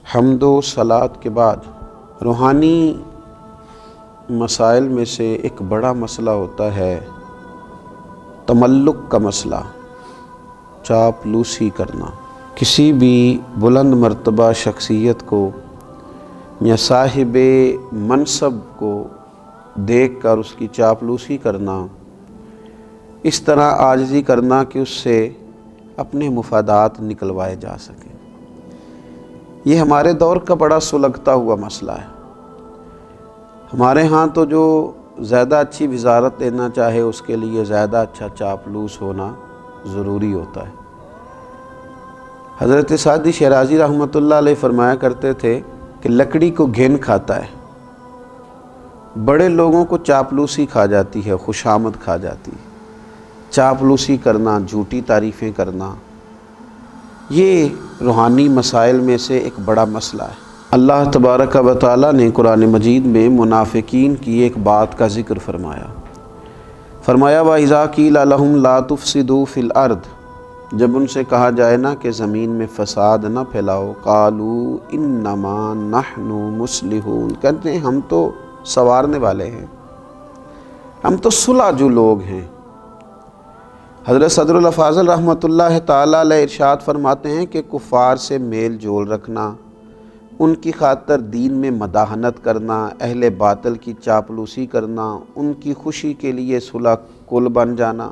حمد و صلات کے بعد روحانی مسائل میں سے ایک بڑا مسئلہ ہوتا ہے تملق کا مسئلہ، چاپلوسی کرنا۔ کسی بھی بلند مرتبہ شخصیت کو یا صاحب منصب کو دیکھ کر اس کی چاپلوسی کرنا، اس طرح عاجزی کرنا کہ اس سے اپنے مفادات نکلوائے جا سکیں، یہ ہمارے دور کا بڑا سلگتا ہوا مسئلہ ہے۔ ہمارے ہاں تو جو زیادہ اچھی وزارت لینا چاہے اس کے لیے زیادہ اچھا چاپلوس ہونا ضروری ہوتا ہے۔ حضرت سعدی شیرازی رحمۃ اللہ علیہ فرمایا کرتے تھے کہ لکڑی کو گھن کھاتا ہے، بڑے لوگوں کو چاپلوسی کھا جاتی ہے، خوشامد کھا جاتی ہے۔ چاپلوسی کرنا، جھوٹی تعریفیں کرنا، یہ روحانی مسائل میں سے ایک بڑا مسئلہ ہے۔ اللہ تبارک و تعالیٰ نے قرآن مجید میں منافقین کی ایک بات کا ذکر فرمایا۔ وَإِذَا قِيلَ لَهُمْ لَا تُفْسِدُوا فِي الْأَرْضِ، جب ان سے کہا جائے نا کہ زمین میں فساد نہ پھیلاؤ، قَالُوا إِنَّمَا نَحْنُ مُصْلِحُونَ، کہتے ہیں ہم تو سنوارنے والے ہیں، ہم تو صلح جو لوگ ہیں۔ حضرت صدر الافاضل رحمۃ اللہ تعالی علیہ ارشاد فرماتے ہیں کہ کفار سے میل جول رکھنا، ان کی خاطر دین میں مداحنت کرنا، اہل باطل کی چاپلوسی کرنا، ان کی خوشی کے لیے صلح کل بن جانا،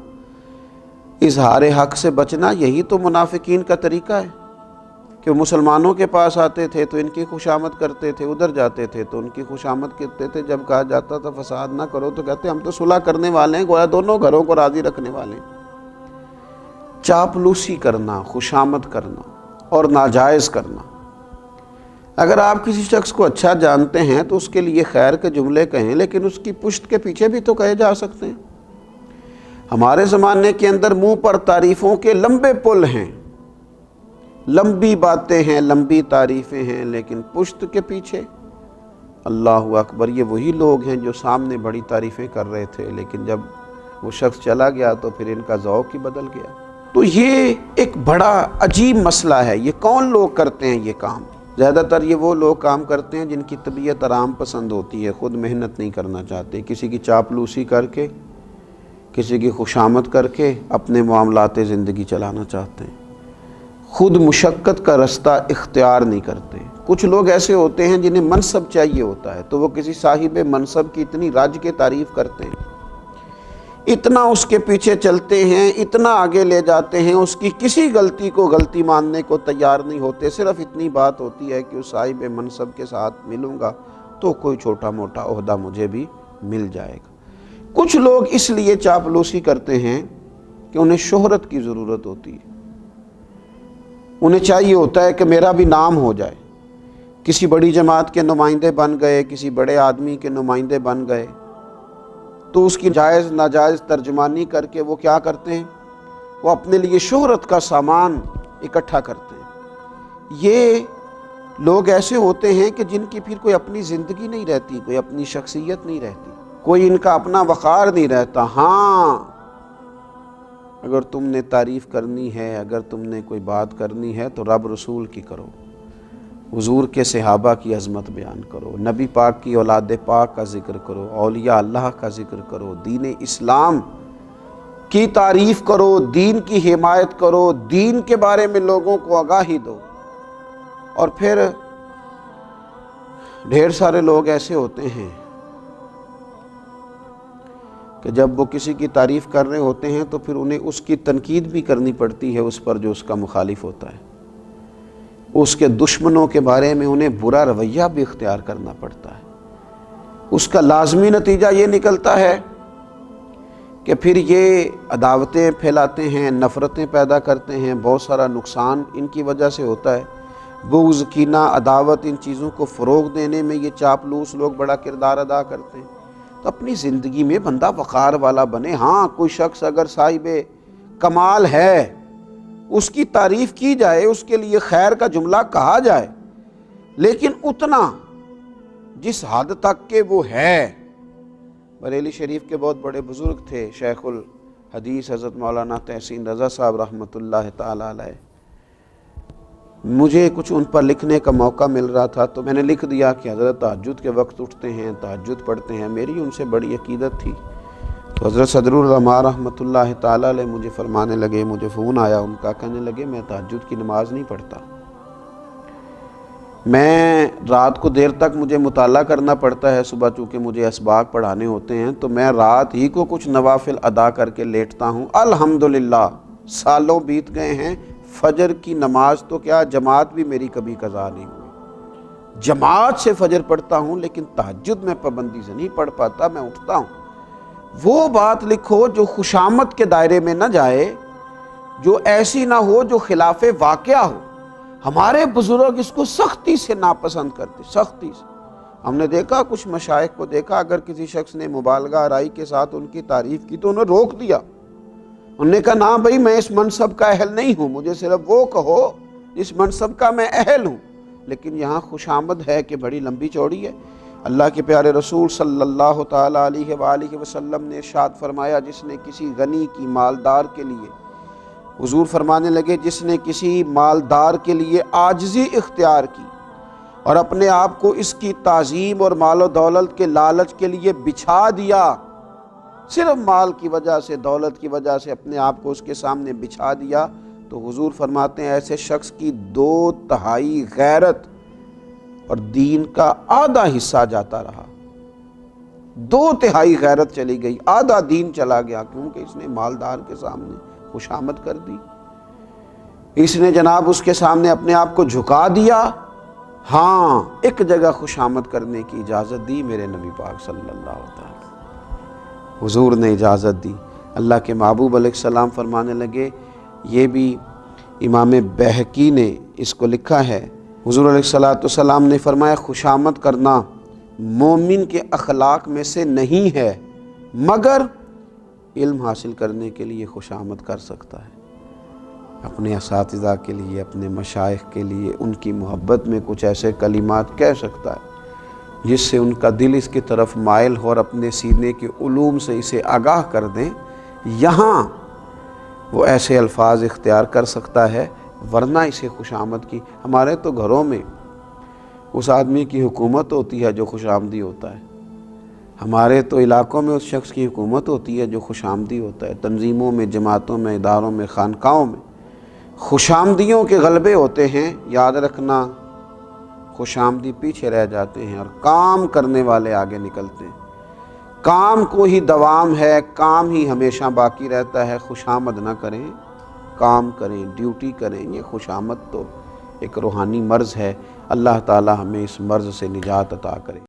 اظہار حق سے بچنا، یہی تو منافقین کا طریقہ ہے کہ مسلمانوں کے پاس آتے تھے تو ان کی خوشامد کرتے تھے، ادھر جاتے تھے تو ان کی خوشامد کرتے تھے، جب کہا جاتا تھا فساد نہ کرو تو کہتے ہم تو صلح کرنے والے ہیں، گویا دونوں گھروں کو راضی رکھنے والے ہیں۔ چاپلوسی کرنا، خوشامد کرنا اور ناجائز کرنا۔ اگر آپ کسی شخص کو اچھا جانتے ہیں تو اس کے لیے خیر کے جملے کہیں، لیکن اس کی پشت کے پیچھے بھی تو کہے جا سکتے ہیں۔ ہمارے زمانے کے اندر منہ پر تعریفوں کے لمبے پل ہیں، لمبی باتیں ہیں، لمبی تعریفیں ہیں، لیکن پشت کے پیچھے اللہ اکبر، یہ وہی لوگ ہیں جو سامنے بڑی تعریفیں کر رہے تھے، لیکن جب وہ شخص چلا گیا تو پھر ان کا ذوق ہی بدل گیا۔ تو یہ ایک بڑا عجیب مسئلہ ہے۔ یہ کون لوگ کرتے ہیں یہ کام؟ زیادہ تر یہ وہ لوگ کام کرتے ہیں جن کی طبیعت آرام پسند ہوتی ہے، خود محنت نہیں کرنا چاہتے، کسی کی چاپلوسی کر کے، کسی کی خوشامد کر کے اپنے معاملات زندگی چلانا چاہتے ہیں، خود مشقت کا رستہ اختیار نہیں کرتے۔ کچھ لوگ ایسے ہوتے ہیں جنہیں منصب چاہیے ہوتا ہے تو وہ کسی صاحب منصب کی اتنی رج کے تعریف کرتے ہیں، اتنا اس کے پیچھے چلتے ہیں، اتنا آگے لے جاتے ہیں، اس کی کسی غلطی کو غلطی ماننے کو تیار نہیں ہوتے۔ صرف اتنی بات ہوتی ہے کہ اس صاحب منصب کے ساتھ ملوں گا تو کوئی چھوٹا موٹا عہدہ مجھے بھی مل جائے گا۔ کچھ لوگ اس لیے چاپلوسی کرتے ہیں کہ انہیں شہرت کی ضرورت ہوتی ہے، انہیں چاہیے ہوتا ہے کہ میرا بھی نام ہو جائے، کسی بڑی جماعت کے نمائندے بن گئے، کسی بڑے آدمی کے نمائندے بن گئے تو اس کی جائز ناجائز ترجمانی کر کے وہ کیا کرتے ہیں، وہ اپنے لیے شہرت کا سامان اکٹھا کرتے ہیں۔ یہ لوگ ایسے ہوتے ہیں کہ جن کی پھر کوئی اپنی زندگی نہیں رہتی، کوئی اپنی شخصیت نہیں رہتی، کوئی ان کا اپنا وقار نہیں رہتا۔ ہاں، اگر تم نے تعریف کرنی ہے، اگر تم نے کوئی بات کرنی ہے تو رب رسول کی کرو، حضور کے صحابہ کی عظمت بیان کرو، نبی پاک کی اولاد پاک کا ذکر کرو، اولیاء اللہ کا ذکر کرو، دین اسلام کی تعریف کرو، دین کی حمایت کرو، دین کے بارے میں لوگوں کو آگاہی دو۔ اور پھر ڈھیر سارے لوگ ایسے ہوتے ہیں کہ جب وہ کسی کی تعریف کر رہے ہوتے ہیں تو پھر انہیں اس کی تنقید بھی کرنی پڑتی ہے اس پر جو اس کا مخالف ہوتا ہے، اس کے دشمنوں کے بارے میں انہیں برا رویہ بھی اختیار کرنا پڑتا ہے۔ اس کا لازمی نتیجہ یہ نکلتا ہے کہ پھر یہ عداوتیں پھیلاتے ہیں، نفرتیں پیدا کرتے ہیں، بہت سارا نقصان ان کی وجہ سے ہوتا ہے۔ بغض، کینہ، عداوت، ان چیزوں کو فروغ دینے میں یہ چاپلوس لوگ بڑا کردار ادا کرتے ہیں۔ تو اپنی زندگی میں بندہ وقار والا بنے۔ ہاں، کوئی شخص اگر صاحب کمال ہے، اس کی تعریف کی جائے، اس کے لیے خیر کا جملہ کہا جائے، لیکن اتنا جس حد تک کہ وہ ہے۔ بریلی شریف کے بہت بڑے بزرگ تھے، شیخ الحدیث حضرت مولانا تحسین رضا صاحب رحمۃ اللہ تعالی علیہ، مجھے کچھ ان پر لکھنے کا موقع مل رہا تھا تو میں نے لکھ دیا کہ حضرت تہجد کے وقت اٹھتے ہیں، تہجد پڑھتے ہیں، میری ان سے بڑی عقیدت تھی۔ تو حضرت صدر العلماء رحمۃ اللہ تعالیٰ علیہ مجھے فرمانے لگے، مجھے فون آیا ان کا، کہنے لگے میں تہجد کی نماز نہیں پڑھتا، میں رات کو دیر تک مجھے مطالعہ کرنا پڑتا ہے، صبح چونکہ مجھے اسباق پڑھانے ہوتے ہیں تو میں رات ہی کو کچھ نوافل ادا کر کے لیٹتا ہوں۔ الحمدللہ سالوں بیت گئے ہیں، فجر کی نماز تو کیا جماعت بھی میری کبھی قضا نہیں ہوئی، جماعت سے فجر پڑھتا ہوں، لیکن تہجد میں پابندی سے نہیں پڑھ پاتا، میں اٹھتا ہوں۔ وہ بات لکھو جو خوشامد کے دائرے میں نہ جائے، جو ایسی نہ ہو جو خلاف واقعہ ہو۔ ہمارے بزرگ اس کو سختی سے ناپسند کرتے، سختی سے۔ ہم نے دیکھا کچھ مشائخ کو دیکھا، اگر کسی شخص نے مبالغہ آرائی کے ساتھ ان کی تعریف کی تو انہیں روک دیا، انہوں نے کہا نا بھائی میں اس منصب کا اہل نہیں ہوں، مجھے صرف وہ کہو اس منصب کا میں اہل ہوں۔ لیکن یہاں خوشامد ہے کہ بڑی لمبی چوڑی ہے۔ اللہ کے پیارے رسول صلی اللہ تعالیٰ علیہ وآلہ وسلم نے ارشاد فرمایا، جس نے کسی غنی کی مالدار کے لیے، حضور فرمانے لگے جس نے کسی مالدار کے لیے عاجزی اختیار کی اور اپنے آپ کو اس کی تعظیم اور مال و دولت کے لالچ کے لیے بچھا دیا، صرف مال کی وجہ سے، دولت کی وجہ سے اپنے آپ کو اس کے سامنے بچھا دیا، تو حضور فرماتے ہیں ایسے شخص کی 2/3 غیرت اور دین کا آدھا حصہ جاتا رہا۔ 2/3 غیرت چلی گئی، آدھا دین چلا گیا، کیونکہ اس نے مالدار کے سامنے خوشامد کر دی، اس نے جناب اس کے سامنے اپنے آپ کو جھکا دیا۔ ہاں ایک جگہ خوشامد کرنے کی اجازت دی میرے نبی پاک صلی اللہ علیہ وسلم، حضور نے اجازت دی۔ اللہ کے محبوب علیہ السلام فرمانے لگے، یہ بھی امام بہقی نے اس کو لکھا ہے، حضور علیہ السلام نے فرمایا خوشامد کرنا مومن کے اخلاق میں سے نہیں ہے، مگر علم حاصل کرنے کے لیے خوشامد کر سکتا ہے، اپنے اساتذہ کے لیے، اپنے مشائخ کے لیے، ان کی محبت میں کچھ ایسے کلمات کہہ سکتا ہے جس سے ان کا دل اس کی طرف مائل ہو اور اپنے سینے کے علوم سے اسے آگاہ کر دیں، یہاں وہ ایسے الفاظ اختیار کر سکتا ہے، ورنہ اسے خوشامد کی۔ ہمارے تو گھروں میں اس آدمی کی حکومت ہوتی ہے جو خوش آمدی ہوتا ہے، ہمارے تو علاقوں میں اس شخص کی حکومت ہوتی ہے جو خوش آمدی ہوتا ہے، تنظیموں میں، جماعتوں میں، اداروں میں، خانقاہوں میں خوش آمدیوں کے غلبے ہوتے ہیں۔ یاد رکھنا خوش آمدی پیچھے رہ جاتے ہیں اور کام کرنے والے آگے نکلتے ہیں۔ کام کو ہی دوام ہے، کام ہی ہمیشہ باقی رہتا ہے، خوش آمد نہ کریں، کام کریں، ڈیوٹی کریں۔ یہ خوش آمد تو ایک روحانی مرض ہے، اللہ تعالی ہمیں اس مرض سے نجات عطا کرے۔